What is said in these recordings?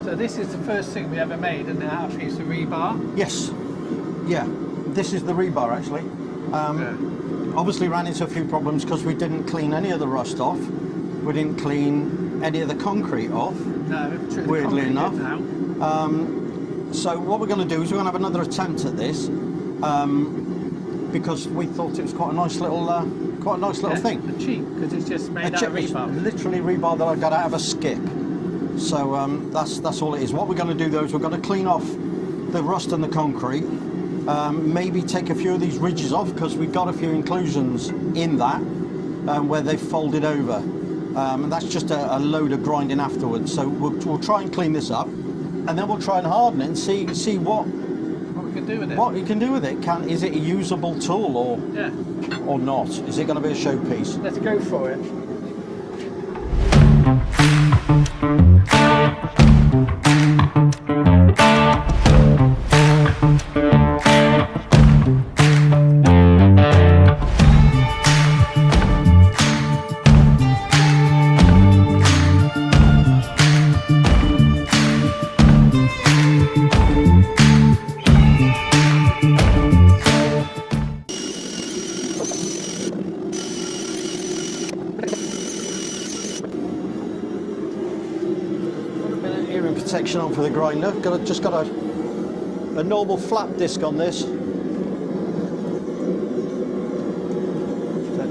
So this is the first thing we ever made, and out a piece of rebar? Yes. Yeah. This is the rebar actually. Obviously ran into a few problems because we didn't clean any of the rust off. We didn't clean any of the concrete off. No, weirdly enough. So what we're going to do is we're going to have another attempt at this because we thought it was quite a nice little thing. And cheap because it's just made out of rebar. It's literally rebar that I got out of a skip. So that's all it is. What we're going to do though is we're going to clean off the rust and the concrete. Maybe take a few of these ridges off because we've got a few inclusions in that where they've folded over. And that's just a load of grinding afterwards. So we'll try and clean this up, and then we'll try and harden it and see what we can do with it. What you can do with it? Is it a usable tool or not? Is it going to be a showpiece? Let's go for it. Protection on for the grinder. Just got a normal flat disc on this. Turn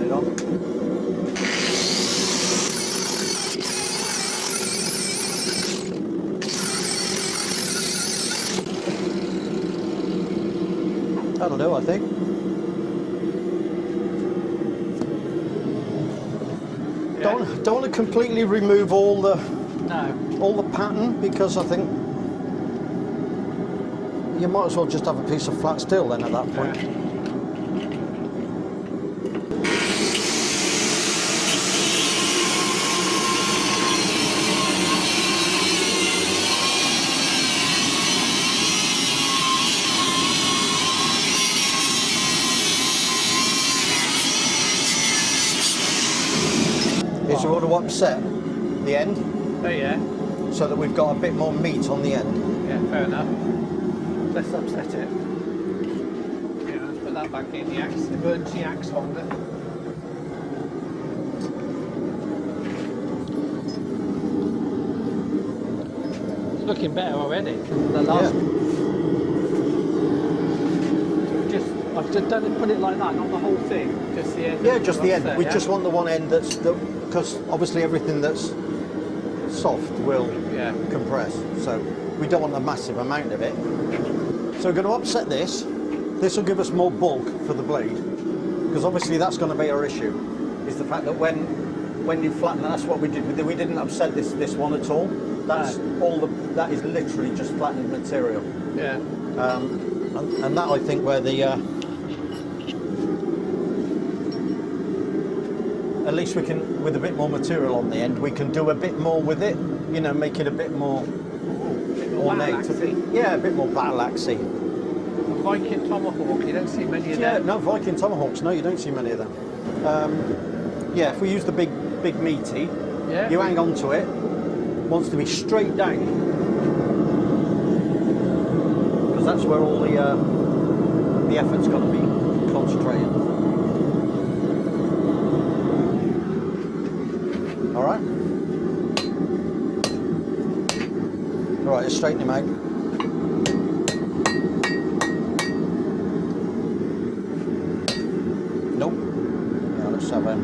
it on. That'll do, I think. Yeah. Don't want to completely remove all the pattern because I think you might as well just have a piece of flat steel then at that point. Yeah. Is you want to upset the end? Oh yeah. So that we've got a bit more meat on the end. Yeah, fair enough. Let's upset it. Yeah, let's put that back in the axe, the emergency axe holder. It's looking better already. The last. I've just done it, put it like that, not the whole thing, just the end. Yeah, just the end. We just want the one end because obviously everything that's soft will compress, so we don't want a massive amount of it. So we're going to upset this. This will give us more bulk for the blade, because obviously that's going to be our issue, is the fact that when you flatten, that's what we did. We didn't upset this one at all. That's that is literally just flattened material. Yeah. And that, I think, where the at least we can, with a bit more material on the end, we can do a bit more with it, you know, make it a bit more ornate. Yeah, a bit more battle-axy. Viking Tomahawk, you don't see many of them. Yeah, no, Viking Tomahawks, no, you don't see many of them. Yeah, if we use the big meaty, you hang on to it, wants to be straight down, because that's where all the effort's got to be concentrated. All right. All right, let's straighten him out. Nope. Yeah, let's have him.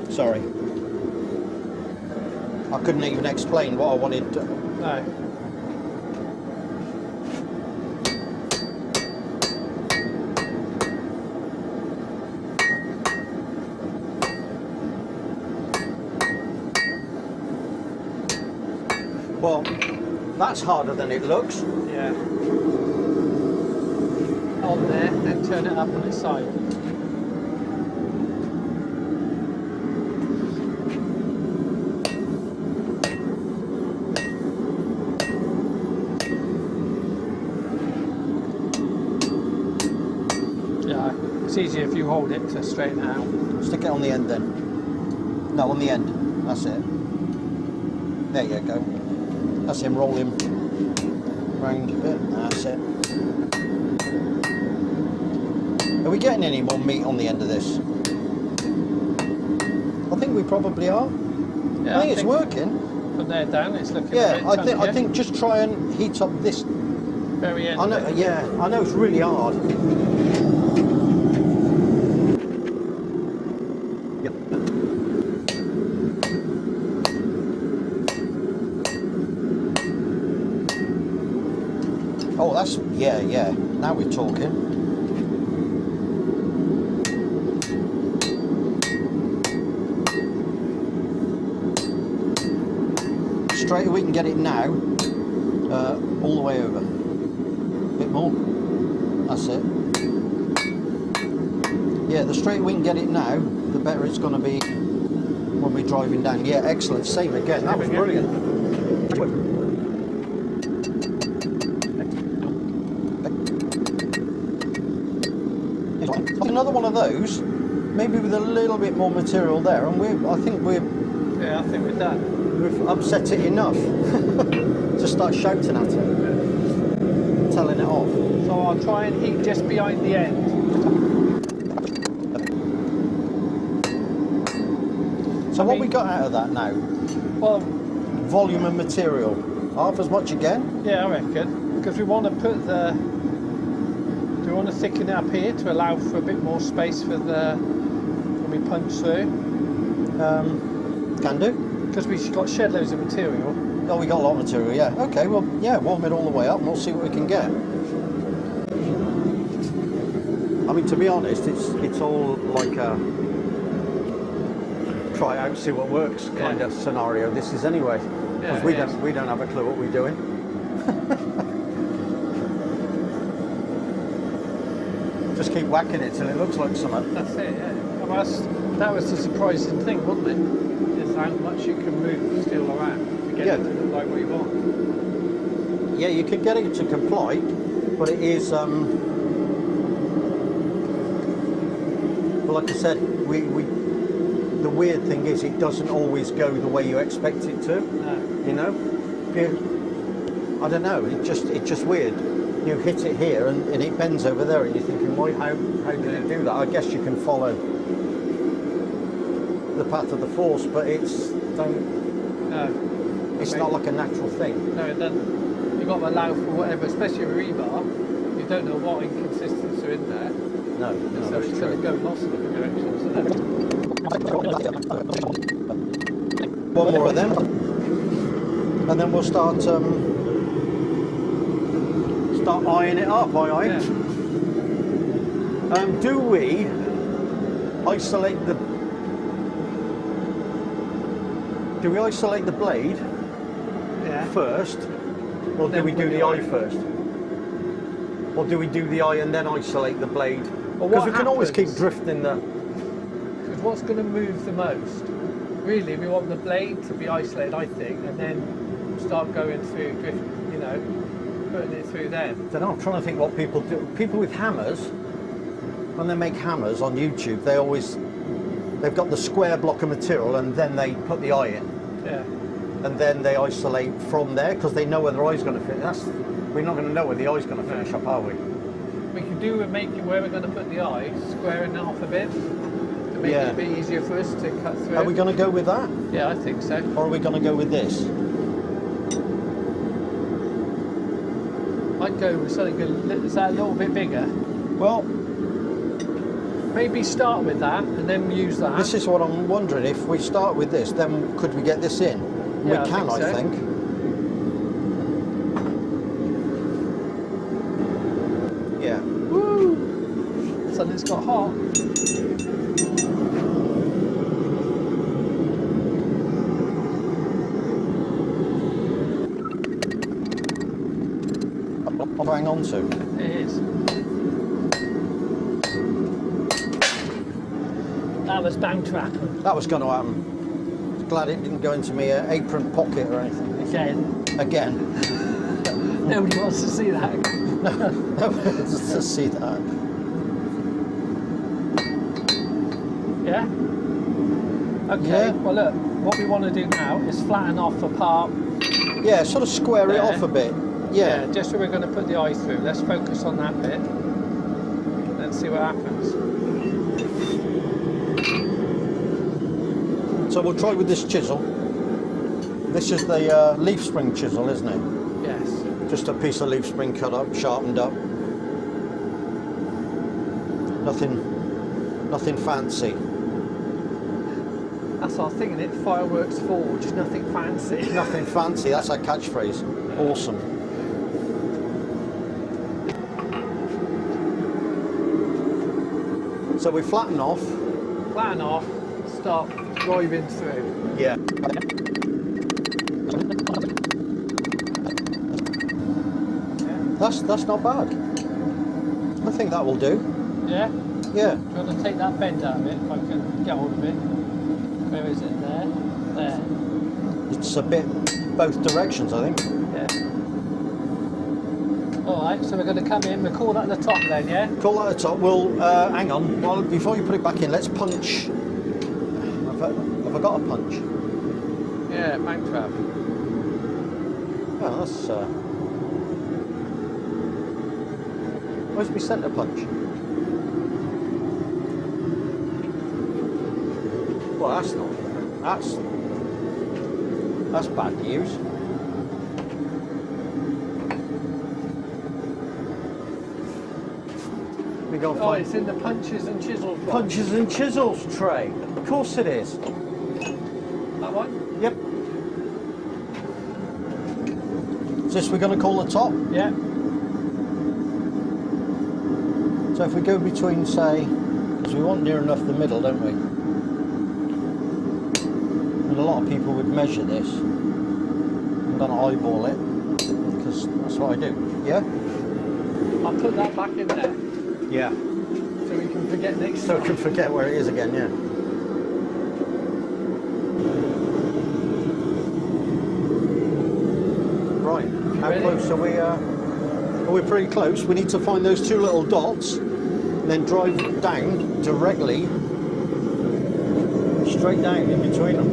Sorry. I couldn't even explain what I wanted to... No. Well, that's harder than it looks. Yeah. On there, then turn it up on its side. Yeah, it's easier if you hold it to straighten it out. Stick it on the end then. No, on the end. That's it. There you go. That's him rolling round a bit. That's it. Are we getting any more meat on the end of this? I think we probably are. Yeah, I think it's working. From there down, it's looking. Yeah, a bit I think just try and heat up this. Very end. I know. Yeah, I know it's really hard. Yep. Oh, that's yeah. Now we're talking. Straight, we can get it now, all the way over. A bit more. That's it. Yeah, the straighter we can get it now, the better it's going to be when we're driving down. Yeah, excellent. Same again. That was brilliant. Another one of those, maybe with a little bit more material there, and I think we're done. We've upset it enough to start shouting at it, telling it off. So I'll try and heat just behind the end. So what we got out of that now? Well, volume and material. Half as much again? yeah, I reckon. Because we want to put the... Do we want to thicken it up here to allow for a bit more space for the... when we punch through? Can do. Because we've got shed loads of material. Oh, we got a lot of material, yeah. Okay, well, yeah, warm it all the way up and we'll see what we can get. I mean, to be honest, it's all like a try it out, see what works kind of scenario. This is anyway, because we don't have a clue what we're doing. Just keep whacking it till it looks like something. That's it, yeah. Well, that was the surprising thing, wasn't it? Is how much you can move steel around to get it to look like what you want. Yeah, you can get it to comply, but it is, well, like I said, the weird thing is it doesn't always go the way you expect it to. No. You know, I don't know. It's just weird. You hit it here and it bends over there, and you're thinking, why? How did it do that? I guess you can follow the path of the force, but it's not like a natural thing. No, it doesn't. You've got to allow for whatever, especially with rebar. You don't know what inconsistencies are in there. No, so that's it's true. going to go lots of different directions. One more of them, and then we'll start eyeing it up. Aye. Yeah. Do we isolate the? Do we isolate the blade first, or do we do the eye first? Or do we do the eye and then isolate the blade? Because we can always keep drifting the... Because what's going to move the most? Really, we want the blade to be isolated, I think, and then start going through, putting it through there. I don't know, I'm trying to think what people do. People with hammers, when they make hammers on YouTube, they've got the square block of material and then they put the eye in. Yeah. And then they isolate from there because they know where the eye's going to fit. We're not going to know where the eye's going to finish up, are we? We can do with making where we're going to put the eye, squaring it off a bit to make it a bit easier for us to cut through. Are we going to go with that? Yeah, I think so. Or are we going to go with this? I'd go with something a little bit bigger. Well, maybe start with that and then use that. This is what I'm wondering. If we start with this, then could we get this in? Yeah, we can, I think. Yeah. Woo! Something's got hot. I'll hang on to. It is. That was bound to happen. That was going to happen. Glad it didn't go into my apron pocket or anything. Again. Nobody wants to see that. Nobody wants to see that. Yeah? Okay, Yeah. well look, what we want to do now is flatten off the part. Yeah, sort of square it There. off a bit. Yeah. Just where we're going to put the eye through. Let's focus on that bit. Let's see what happens. So we'll try with this chisel. This is the leaf spring chisel, isn't it? Yes. Just a piece of leaf spring cut up, sharpened up. Nothing fancy. That's our thing, isn't it? Fireworks forge, nothing fancy. Nothing fancy, that's our catchphrase. Awesome. So we flatten off. Flatten off, start driving through. Yeah. That's not bad. I think that will do. Yeah? Yeah. Do you want to take that bend out of it, if I can get hold of it? Where is it? There? There. It's a bit both directions, I think. Yeah. Alright, so we're going to come in, we'll call that the top then, yeah? Call that the top. We'll, hang on, well, before you put it back in, let's punch. Have I got a punch? Yeah, bank trap. Oh, that's, where's my centre punch? Well, that's bad news. We go Oh, find it's in the punches and chisels box. punches and chisels tray. Of course it is. That one? Yep. Is this we're going to call the top? Yeah. So if we go between, say, because we want near enough the middle, don't we? And a lot of people would measure this. I'm going to eyeball it, because that's what I do. Yeah? I'll put that back in there, Yeah. so we can forget next So I time. can forget where it is again, yeah. Right, how ready? close are we? We're pretty close. We need to find those two little dots, and then drive down directly, straight down in between them.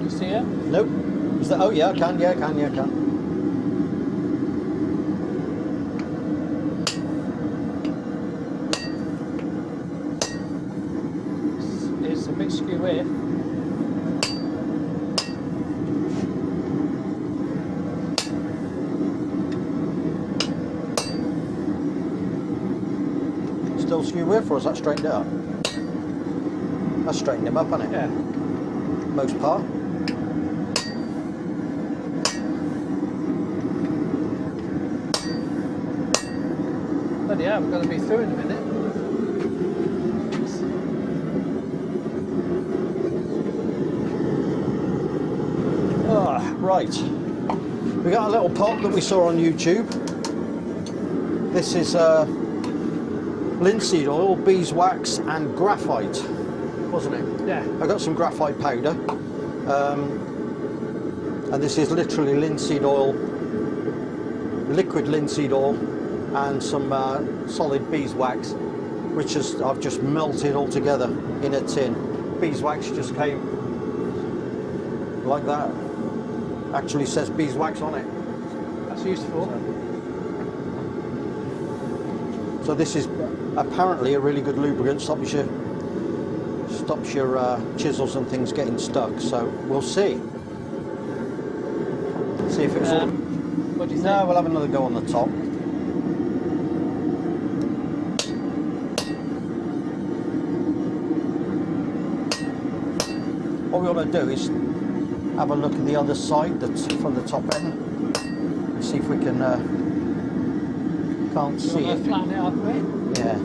You see it? Nope. Is that? Oh yeah, I can. Yeah, I can. Yeah, I can. It's a bit skew here. Still skew width, or is that straightened it up? That's straightened him up, hasn't it? Yeah. Most part. Bloody hell, we're going to be through in a minute. Right. We got a little pot that we saw on YouTube. This is linseed oil, beeswax, and graphite, wasn't it? Yeah. I got some graphite powder, and this is literally linseed oil, liquid linseed oil, and some solid beeswax, which I've just melted all together in a tin. Beeswax just came like that. Actually says beeswax on it. That's useful. So this is apparently a really good lubricant. Stops your chisels and things getting stuck. So we'll see. See if it's all. What do you think? No, we'll have another go on the top. What we want to do is have a look at the other side, that's from the top end, and see if we can. Can't see You want it. to flatten it up a bit? Yeah.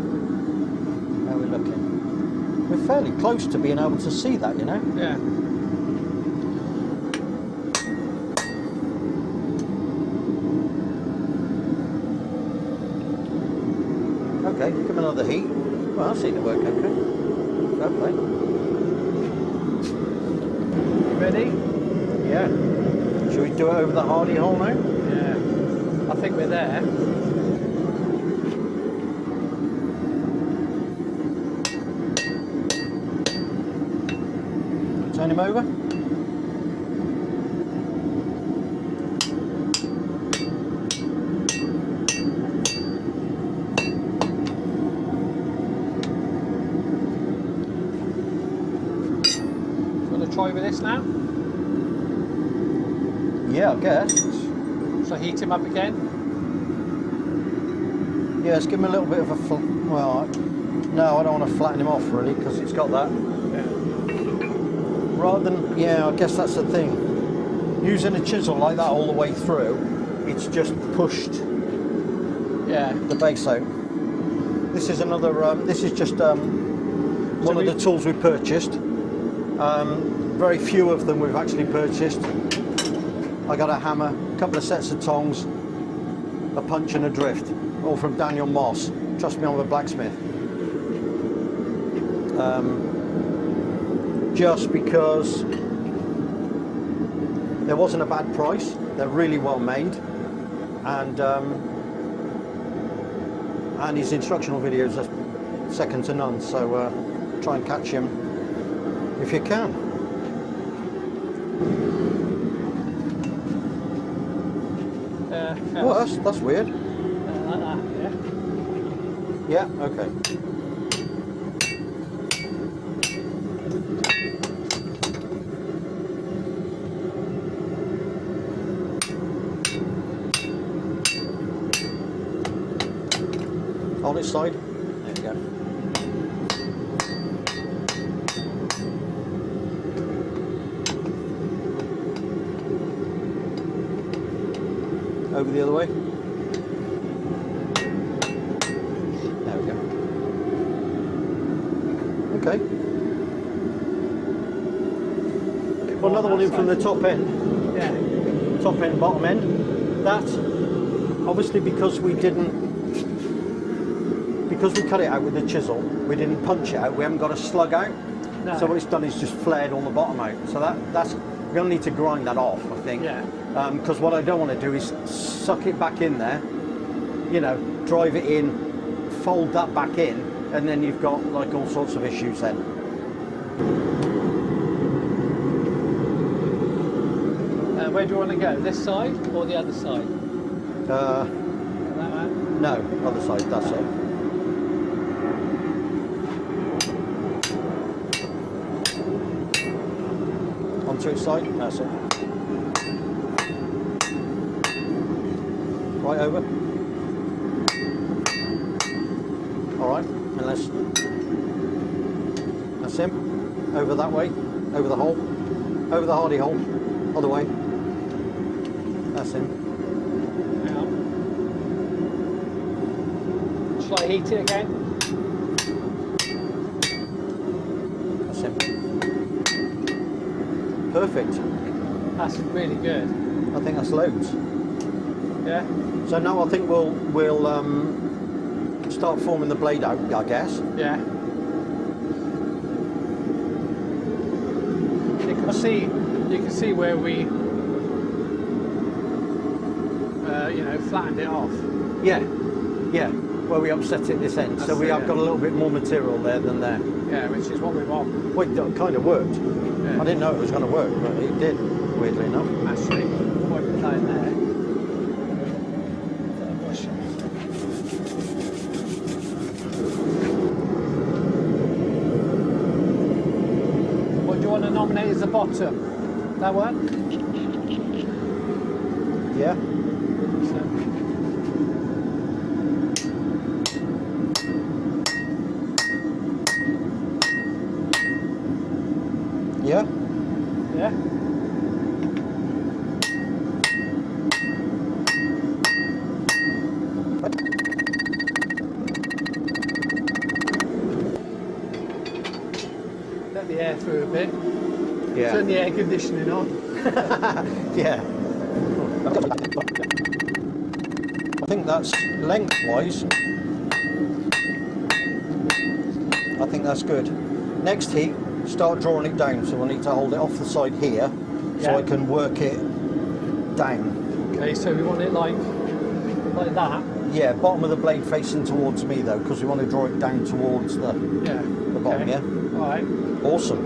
How are we looking? We're fairly close to being able to see that, you know. Yeah. Okay, give them another heat. Well, that seemed to work okay. Lovely. You Ready? Yeah. Should we do it over the hardy hole now? Yeah. I think we're there. Turn him over. Try with this now? Yeah, I guess. So heat him up again? Yeah, let's give him a little bit of a well, no, I don't want to flatten him off really because it's got that. Yeah. Rather than, yeah, I guess that's the thing. Using a chisel like that all the way through, it's just pushed the base out. This is another, this is just one of the tools we purchased. Very few of them we've actually purchased. I got a hammer, a couple of sets of tongs, a punch and a drift, all from Daniel Moss. Trust me, I'm a blacksmith. Just because there wasn't a bad price, they're really well made, and his instructional videos are second to none. So try and catch him if you can. Oh, that's weird. Like that, yeah. Yeah, okay. On its side. There you go. Over the other way. There we go. Okay. Well, another one in from the top end. Yeah. Top end, bottom end. That, obviously because we cut it out with the chisel, we didn't punch it out, we haven't got a slug out. No. So what it's done is just flared all the bottom out. So that's we're going to need to grind that off, I think. Yeah. Because what I don't want to do is suck it back in there, you know, drive it in, fold that back in, and then you've got like all sorts of issues then. Where do you want to go? This side or the other side? That one? No, other side, that's it. Onto its side, that's it. Right over. All right, and that's him. Over that way, over the hole, over the hardy hole, other way. That's him. Hang on. Shall I heat it again? That's him. Perfect. That's really good. I think that's loads. Yeah. So now I think we'll start forming the blade out, I guess. Yeah. You can see where we, you know, flattened it off. Yeah, yeah. Where we upset it this end, so we have got a little bit more material there than there. Yeah, which is what we want. Well, it kind of worked. Yeah. I didn't know it was going to work, but it did. Weirdly enough. Actually, what we're playing there. What do you want to nominate as the bottom? That one? Yeah. Yeah. Yeah. Let the air through a bit. Yeah. Turn the air conditioning on. Yeah. I think that's lengthwise. I think that's good. Next heat, start drawing it down. So we'll need to hold it off the side here so Yeah. I can work it down. Okay, so we want it like that. Yeah, bottom of the blade facing towards me though, because we want to draw it down towards the Yeah. bottom. Okay. Yeah. All right. Awesome.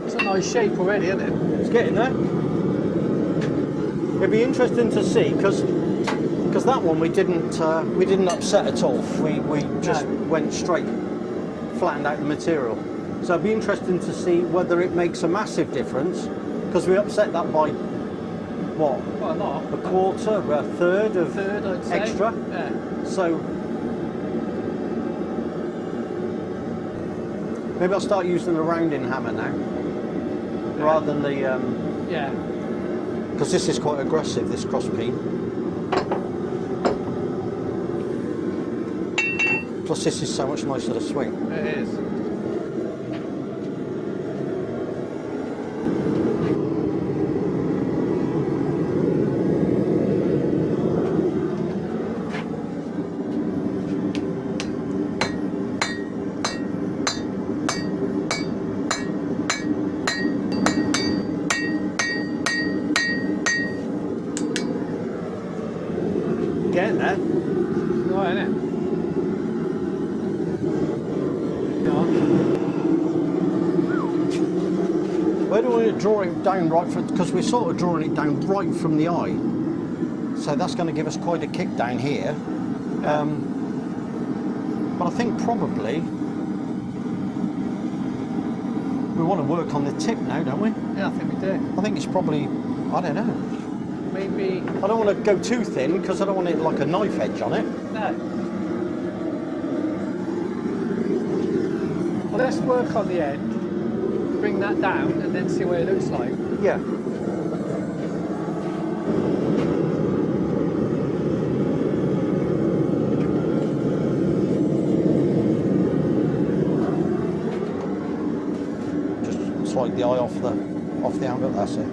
It's a nice shape already, isn't it? It's getting there. It'd be interesting to see because that one we didn't upset at all. We just went straight, flattened out the material. So it'd be interesting to see whether it makes a massive difference because we upset that by what? Quite a lot. A quarter, a third of I'd say. extra. Yeah. So maybe I'll start using the rounding hammer now rather than the. Yeah. Because this is quite aggressive, this cross peen. Plus this is so much nicer to swing. It is. Getting there. Right, isn't it? Where do we want to draw it down right from, because we're sort of drawing it down right from the eye. So that's going to give us quite a kick down here. But I think probably we want to work on the tip now, don't we? Yeah, I think we do. I think it's probably, I don't know. Maybe. I don't want to go too thin because I don't want it like a knife edge on it. No. Well, let's work on the end, bring that down, and then see what it looks like. Yeah. Just slide the eye off the angle. That's it.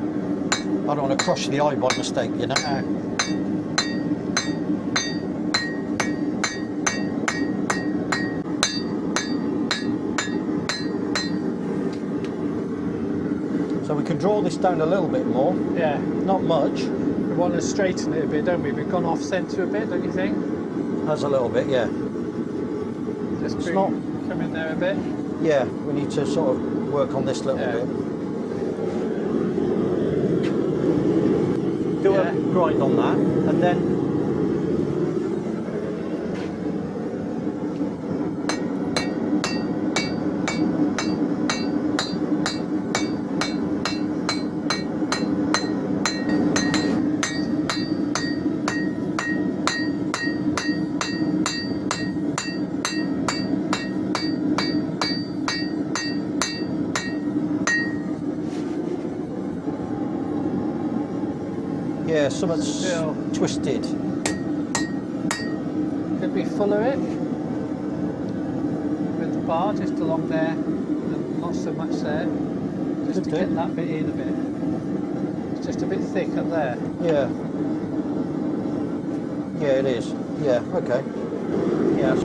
I don't want to crush the eye by mistake, you know. So we can draw this down a little bit more. Yeah. Not much. We want to straighten it a bit, don't we? We've gone off centre a bit, don't you think? That's a little bit, yeah. Just It's bring, not- come in there a bit. Yeah, we need to sort of work on this little bit. Do a grind on that, and then yeah, something's Still. twisted. Could we fuller it with the bar just along there, and not so much there, just to Could do. get that bit in a bit. It's just a bit thick up there. Yeah. Yeah, it is. Yeah, okay. Yeah.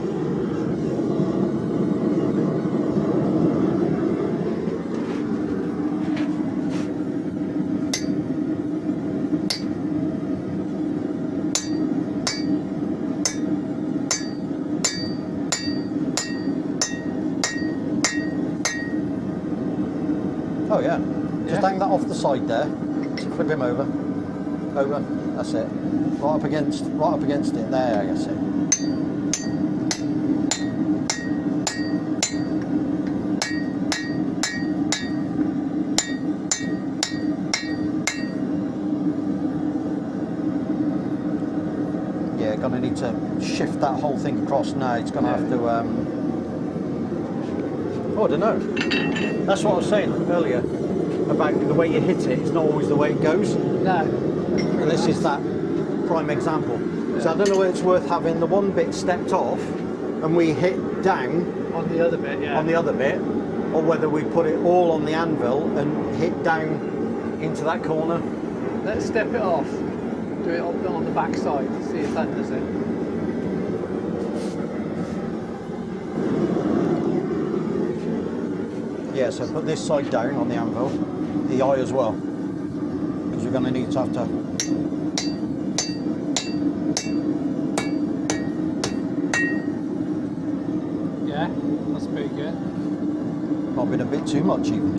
Oh yeah. Just hang that off the side there. Flip him over. Over. That's it. Right up against it. There, I guess it. Yeah, gonna need to shift that whole thing across now. It's gonna have to oh, I don't know. That's what I was saying earlier about the way you hit it. It's not always the way it goes. No. And this is that prime example. So I don't know whether it's worth having the one bit stepped off and we hit down On the other bit, yeah. on the other bit, or whether we put it all on the anvil and hit down into that corner. Let's step it off. Do it on the back side, see if that does it. Yeah, so put this side down on the anvil, the eye as well, because we're going to need to have to. Yeah, that's pretty good. Might have been a bit too much even.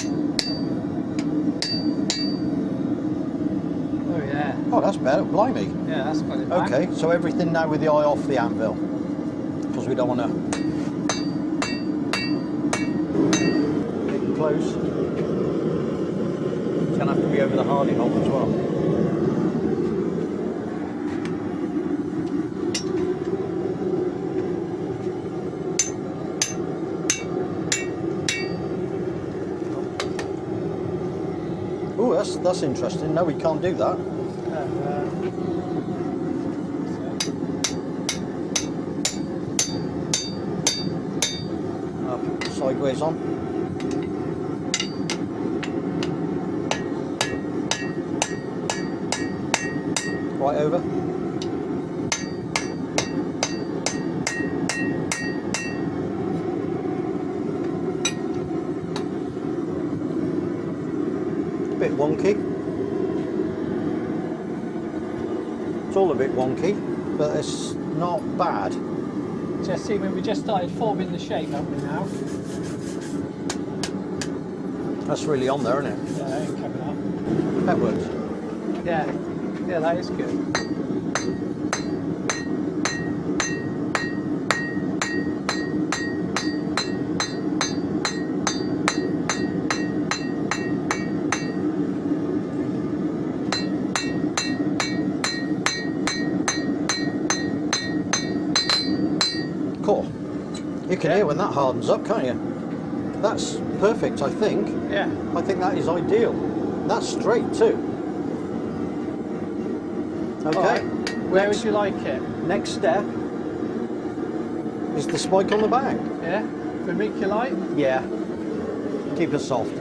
Oh yeah. Oh, that's better, blimey. Yeah, that's got it back. Okay, so everything now with the eye off the anvil, because we don't want to get close. It's going to have to be over the hardy hole as well. Oh, that's interesting. No, we can't do that. Sideways on. Right over. Bit wonky. It's all a bit wonky, but it's not bad. Just see, when we just started forming the shape, haven't we now? That's really on there, isn't it? Yeah, it's coming up. That works. Yeah, yeah, that is good. Cool. You can hear when that hardens up, can't you? That's perfect, I think. Yeah. I think that is ideal. That's straight too. Okay. Right. Where would you like it? Next step is the spike on the back. Yeah? Vermiculite? Yeah. Keep it soft.